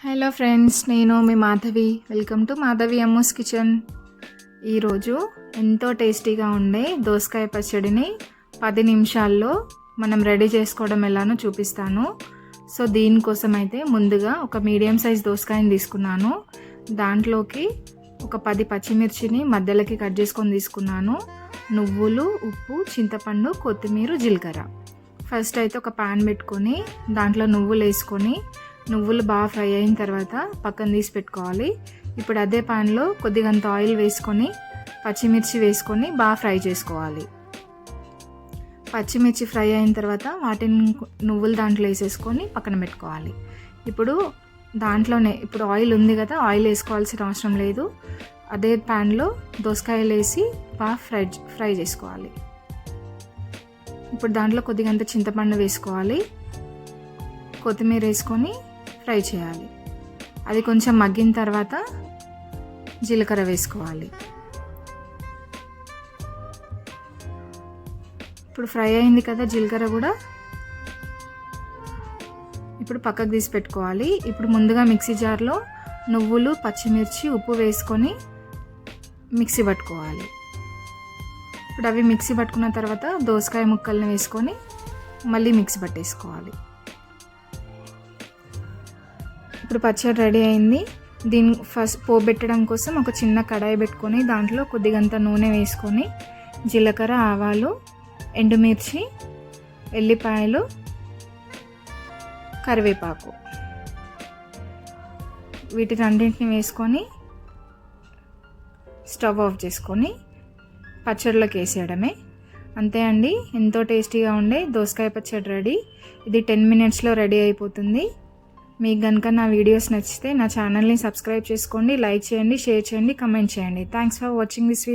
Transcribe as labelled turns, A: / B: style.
A: Hello friends, నేను మీ Madhavi. Welcome to Madhavi Ammu's kitchen. ఈరోజు ఎంతో టేస్టీగా ఉండే దోసకాయ పచ్చడిని 10 నిమిషాల్లో మనం రెడీ చేసుకోవడం ఎలానో చూపిస్తాను. సో దీనికోసం అయితే ముందుగా ఒక మీడియం సైజ్ దోసకాయని తీసుకున్నాను. దాంట్లోకి ఒక 10 పచ్చిమిర్చిని మధ్యలోకి కట్ చేసుకొని తీసుకున్నాను. నువ్వులు, ఉప్పు, చింతపండు, కొత్తిమీర, జీలకర్ర. ఫస్ట్ అయితే ఒక ప్యాన్ పెట్టుకొని దాంట్లో నువ్వులు వేసుకొని నువ్వులు బాగా ఫ్రై అయిన తర్వాత పక్కన తీసి పెట్టుకోవాలి. ఇప్పుడు అదే ప్యాన్లో కొద్దిగంత ఆయిల్ వేసుకొని పచ్చిమిర్చి వేసుకొని బాగా ఫ్రై చేసుకోవాలి. పచ్చిమిర్చి ఫ్రై అయిన తర్వాత వాటిని నువ్వులు దాంట్లో వేసేసుకొని పక్కన పెట్టుకోవాలి. ఇప్పుడు దాంట్లోనే ఇప్పుడు ఆయిల్ ఉంది కదా, ఆయిల్ వేసుకోవాల్సిన అవసరం లేదు. అదే ప్యాన్లో దోసకాయలు వేసి బాగా ఫ్రై చేసుకోవాలి. ఇప్పుడు దాంట్లో కొద్దిగంత చింతపండు వేసుకోవాలి, కొత్తిమీర వేసుకొని ఫ్రై చేయాలి. అది కొంచెం మగ్గిన తర్వాత జీలకర్ర వేసుకోవాలి. ఇప్పుడు ఫ్రై అయింది కదా జీలకర్ర కూడా, ఇప్పుడు పక్కకు తీసి పెట్టుకోవాలి. ఇప్పుడు ముందుగా మిక్సీ జార్లో నువ్వులు, పచ్చిమిర్చి, ఉప్పు వేసుకొని మిక్సీ పట్టుకోవాలి. ఇప్పుడు అవి మిక్సీ పట్టుకున్న తర్వాత దోసకాయ ముక్కల్ని వేసుకొని మళ్ళీ మిక్సీ పట్టేసుకోవాలి. ఇప్పుడు పచ్చడి రెడీ అయింది. దీన్ని ఫస్ట్ పోబెట్టడం కోసం ఒక చిన్న కడాయి పెట్టుకొని దాంట్లో కొద్దిగంత నూనె వేసుకొని జీలకర్ర, ఆవాలు, ఎండుమిర్చి, ఎల్లిపాయలు, కరివేపాకు వీటి రెండింటిని వేసుకొని స్టవ్ ఆఫ్ చేసుకొని పచ్చడిలోకి వేసేయడమే. అంతే అండి, ఎంతో టేస్టీగా ఉండే దోసకాయ పచ్చడి రెడీ. ఇది 10 మినిట్స్లో రెడీ అయిపోతుంది. మీకు కనుక నా వీడియోస్ నచ్చితే నా ఛానల్ని సబ్స్క్రైబ్ చేసుకోండి, లైక్ చేయండి, షేర్ చేయండి, కమెంట్ చేయండి. Thanks for watching this video.